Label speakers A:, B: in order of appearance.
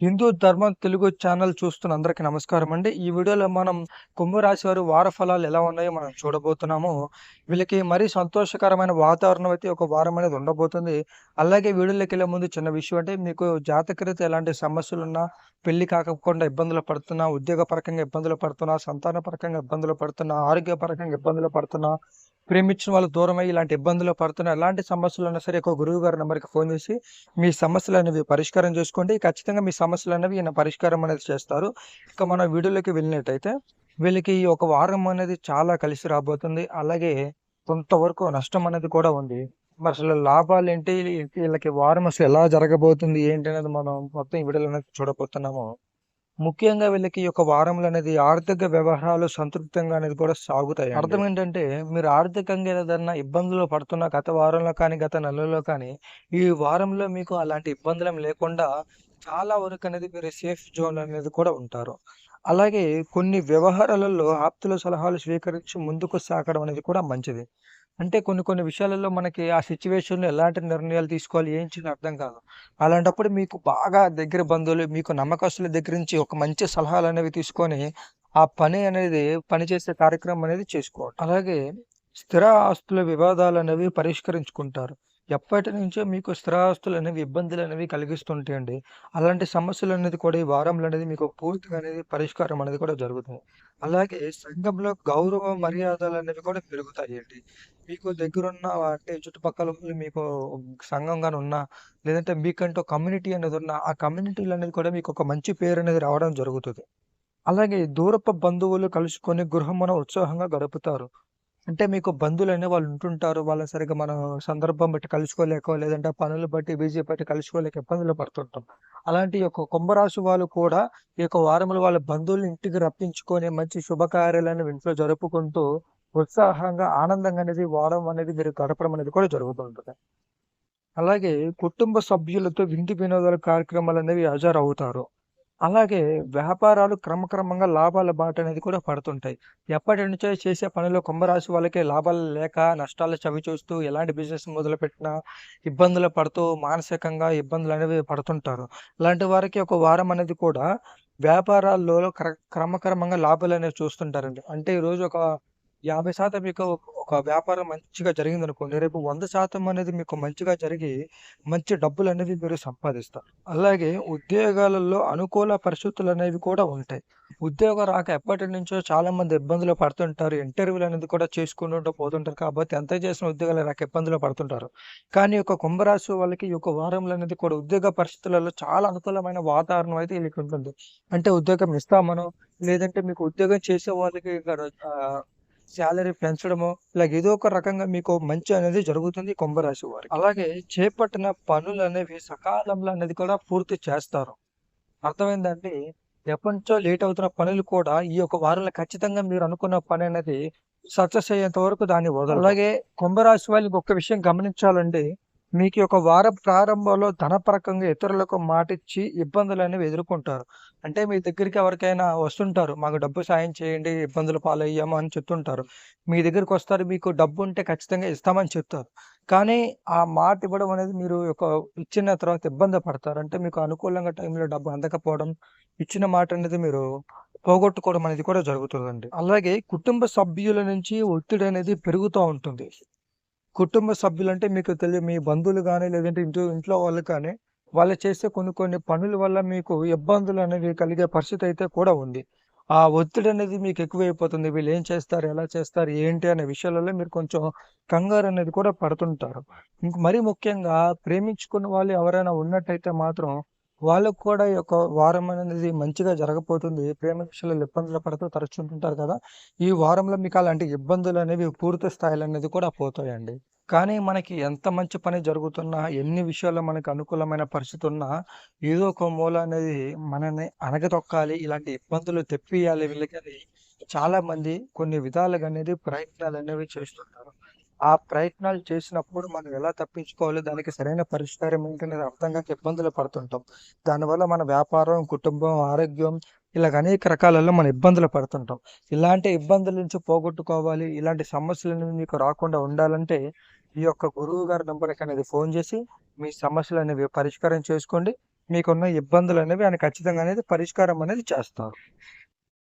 A: హిందూ ధర్మం తెలుగు ఛానల్ చూస్తున్న అందరికీ నమస్కారం అండి. ఈ వీడియోలో మనం కుంభరాశి వారి వార ఫలాలు ఎలా ఉన్నాయో మనం చూడబోతున్నాము. వీళ్ళకి మరీ సంతోషకరమైన వాతావరణం అయితే ఒక వారం అనేది ఉండబోతుంది. అలాగే వీడియోలోకెళ్ళే ముందు చిన్న విషయం అంటే మీకు జాతకరీత్యా ఎలాంటి సమస్యలున్నా, పెళ్లి కాకుండా ఇబ్బందులు పడుతున్నా, ఉద్యోగపరంగా ఇబ్బందులు పడుతున్నా, సంతానపరంగా ఇబ్బందులు పడుతున్నా, ఆరోగ్యపరంగా ఇబ్బందులు పడుతున్నా, ప్రేమించిన వాళ్ళు దూరమై ఇలాంటి ఇబ్బందులు పడుతున్నా, ఎలాంటి సమస్యలున్నా సరే ఒక గురువుగారి నంబర్‌కి ఫోన్ చేసి మీ సమస్యలనేవి పరిష్కారం చేసుకోండి. ఖచ్చితంగా మీ సమస్యలనేవి ఈయన పరిష్కారం అనేది చేస్తారు. ఇక మన వీడియోలోకి వెళ్ళినట్టయితే, వీళ్ళకి ఈ ఒక వారం అనేది చాలా కలిసి రాబోతుంది. అలాగే కొంతవరకు నష్టం అనేది కూడా ఉంది. మరసలు లాభాలేంటి? ఈళ్ళకి వారం అసలు ఎలా జరగబోతుంది? ఏంటి అనేది మనం మొత్తం ఈ వీడియోలో అనేది చూడబోతున్నాము. ముఖ్యంగా వీళ్ళకి ఈ యొక్క వారంలో అనేది ఆర్థిక వ్యవహారాలు సంతృప్తంగా అనేది కూడా సాగుతాయండి. అర్థం ఏంటంటే, మీరు ఆర్థికంగా ఏదన్నా ఇబ్బందులు పడుతున్న గత వారంలో కానీ, గత నెలలో కానీ, ఈ వారంలో మీకు అలాంటి ఇబ్బందులేం లేకుండా చాలా వరకనేది మీరు సేఫ్ జోన్ అనేది కూడా ఉంటారు. అలాగే కొన్ని వ్యవహారాలలో ఆప్తుల సలహాలు స్వీకరించి ముందుకు సాగడం అనేది కూడా మంచిది. అంటే కొన్ని కొన్ని విషయాలలో మనకి ఆ సిట్యుయేషన్‌లో ఎలాంటి నిర్ణయాలు తీసుకోవాలి, ఏం చేయాలో అర్థం కాదు. అలాంటప్పుడు మీకు బాగా దగ్గర బంధువులు, మీకు నమ్మకస్తుల దగ్గర నుంచి ఒక మంచి సలహాలనేవి తీసుకొని, ఆ పని అనేది పని చేసే కార్యక్రమం అనేది చేసుకోవాలి. అలాగే స్థిర ఆస్తుల వివాదాలనేవి పరిష్కరించుకుంటారు. ఎప్పటినుంచో మీకు స్థిరాస్తులనేవి ఇబ్బందులనేవి కలిగిస్తుంటాయండి. అలాంటి సమస్యలనేది కూడా ఈ వారంలో అనేది మీకు పూర్తిగా అనేది పరిష్కారం అనేది కూడా జరుగుతుంది. అలాగే సంఘంలో గౌరవ మర్యాదలనేవి కూడా పెరుగుతాయండి. మీకు దగ్గరున్న అంటే చుట్టుపక్కల వాళ్ళు మీకు సంఘం గాని ఉన్నా, లేదంటే మీకంటూ కమ్యూనిటీ అనేది ఉన్నా, ఆ కమ్యూనిటీలో అనేది కూడా మీకు ఒక మంచి పేరనేది రావడం జరుగుతది. అలాగే దూరపు బంధువులు కలుసుకొని గృహమున ఉత్సాహంగా గడుపుతారు. అంటే మీకు బంధువులనే వాళ్ళు ఉంటుంటారు. వాళ్ళని సరిగ్గా మనం సందర్భం బట్టి కలుసుకోలేకో, లేదంటే పనులు బట్టి, బిజీ బట్టి కలుసుకోలేక ఇబ్బందులు పడుతుంటాం. అలాంటి యొక్క కుంభరాశి వాళ్ళు కూడా ఈ యొక్క వారంలో వాళ్ళ బంధువుల్ని ఇంటికి రప్పించుకొని మంచి శుభకార్యాలను ఇంట్లో జరుపుకుంటూ ఉత్సాహంగా, ఆనందంగా అనేది వారం అనేది మీరు గడపడం అనేది కూడా జరుగుతుంటది. అలాగే కుటుంబ సభ్యులతో విందు వినోదాల కార్యక్రమాలనేవి హాజరవుతారు. అలాగే వ్యాపారాలు క్రమక్రమంగా లాభాల బాటనేది కూడా పడుతుంటాయి. ఎప్పటినుంచో చేసే పనిలో కుంభరాశి వాళ్ళకి లాభాలు లేక నష్టాలు చవిచూస్తూ ఎలాంటి బిజినెస్ మొదలుపెట్టినా ఇబ్బందులు పడుతూ మానసికంగా ఇబ్బందులనేవి పడుతుంటారు. ఇలాంటి వారికి ఒక వారం అనేది కూడా వ్యాపారాల్లో క్రమక్రమంగా లాభాలనేవి చూస్తుంటారండి. అంటే ఈరోజు ఒక 50% మీకు ఒక వ్యాపారం మంచిగా జరిగిందనుకోండి. రేపు 100% అనేది మీకు మంచిగా జరిగి, మంచి డబ్బులనేవి మీరు సంపాదిస్తారు. అలాగే ఉద్యోగాలలో అనుకూల పరిస్థితులనేవి కూడా ఉంటాయి. ఉద్యోగం రాక ఎప్పటినుంచో చాలామంది ఇబ్బందులు పడుతుంటారు. ఇంటర్వ్యూలనేది కూడా చేసుకుంటూ పోతుంటారు కాబట్టి ఎంత చేసిన ఉద్యోగాలు రాక ఇబ్బందులు పడుతుంటారు. కానీ ఒక కుంభరాశి వాళ్ళకి ఈ యొక్క వారంలో అనేది కూడా ఉద్యోగ పరిస్థితులలో చాలా అనుకూలమైన వాతావరణం అయితే వీళ్ళకి ఉంటుంది. అంటే ఉద్యోగం ఇస్తామనో, లేదంటే మీకు ఉద్యోగం చేసే వాళ్ళకి సాలరీ పెంచడమో, ఇలాగ ఏదో ఒక రకంగా మీకు మంచి అనేది జరుగుతుంది ఈ కుంభరాశి వారికి. అలాగే చేపట్టిన పనులనేవి సకాలంలో అనేది కూడా పూర్తి చేస్తారు. అర్థమైందండి? ఎప్పటినుంచో లేట్ అవుతున్న పనులు కూడా ఈ యొక్క వారంలో ఖచ్చితంగా మీరు అనుకున్న పననేది సక్సెస్ అయ్యేంత వరకు దాన్ని వదలరు. అలాగే కుంభరాశి వాళ్ళు ఇంకొక విషయం గమనించాలండి. మీకు ఈ యొక్క వార ప్రారంభంలో ధనపరకంగా ఇతరులకు మాటిచ్చి ఇబ్బందులనేవి ఎదుర్కొంటారు. అంటే మీ దగ్గరికి ఎవరికైనా వస్తుంటారు. మాకు డబ్బు సాయం చేయండి, ఇబ్బందుల పాలయ్యాము అని చెప్తుంటారు. మీ దగ్గరికొస్తారు. మీకు డబ్బుంటే ఖచ్చితంగా ఇస్తామని చెప్తారు. కానీ ఆ మాట ఇవ్వడం అనేది మీరు ఇచ్చిన తర్వాత ఇబ్బంది పడతారు. అంటే మీకు అనుకూలంగా టైంలో డబ్బు అందకపోవడం, ఇచ్చిన మాట అనేది మీరు పోగొట్టుకోవడం అనేది కూడా జరుగుతదండి. అలాగే కుటుంబ సభ్యుల నుంచి ఒత్తిడనేది పెరుగుతా ఉంటుంది. కుటుంబ సభ్యులంటే మీకు మీ బంధువులు గాని, లేదంటే ఇంట్లో వాళ్ళు కానీ, వాళ్ళు చేసే కొన్ని కొన్ని పనుల వల్ల మీకు ఇబ్బందులనేవి కలిగే పరిస్థితయితే కూడా ఉంది. ఆ ఒత్తిడనేది మీకు ఎక్కువైపోతుంది. వీళ్ళేం చేస్తారు? ఎలా చేస్తారు? ఏంటి? అనే విషయాలలో మీరు కొంచెం కంగారనేది కూడా పడుతుంటారు. మరీ ముఖ్యంగా ప్రేమించుకున్న వాళ్ళు ఎవరైనా ఉన్నట్టయితే మాత్రం, వాళ్ళకి కూడా ఈ యొక్క వారం అనేది మంచిగా జరగబోతుంది. ప్రేమ విషయాలలో ఇబ్బందులు పడుతూ తరచుంటుంటారు కదా! ఈ వారంలో మీకు అలాంటి ఇబ్బందులనేవి పూర్తి స్థాయిలో అనేది కూడా పోతాయండి. కానీ మనకి ఎంత మంచి పని జరుగుతున్నా, ఎన్ని విషయాల్లో మనకు అనుకూలమైన పరిస్థితి ఉన్నా, ఏదో ఒక మూల అనేది మనల్ని అణగదొక్కాలి, ఇలాంటి ఇబ్బందులు తెప్పియాలి వీళ్ళకని చాలామంది కొన్ని విధాలుగా అనేది ప్రయత్నాలనేవి చేస్తుంటారు. ఆ ప్రయత్నాలు చేసినప్పుడు మనం ఎలా తప్పించుకోవాలి, దానికి సరైన పరిష్కారం ఏంటనేది అర్థం కాక ఇబ్బందులు పడుతుంటాం. దానివల్ల మన వ్యాపారం, కుటుంబం, ఆరోగ్యం ఇలాగ అనేక రకాలలో మనం ఇబ్బందులు పడుతుంటాం. ఇలాంటి ఇబ్బందుల నుంచి పోగొట్టుకోవాలి, ఇలాంటి సమస్యలనేవి మీకు రాకుండా ఉండాలంటే ఈ యొక్క గురువుగారి నంబర్‌కి అనేది ఫోన్ చేసి, మీ సమస్యలనేవి పరిష్కారం చేసుకోండి. మీకున్న ఇబ్బందులనేవి ఆయన ఖచ్చితంగా అనేది పరిష్కారం అనేది చేస్తారు.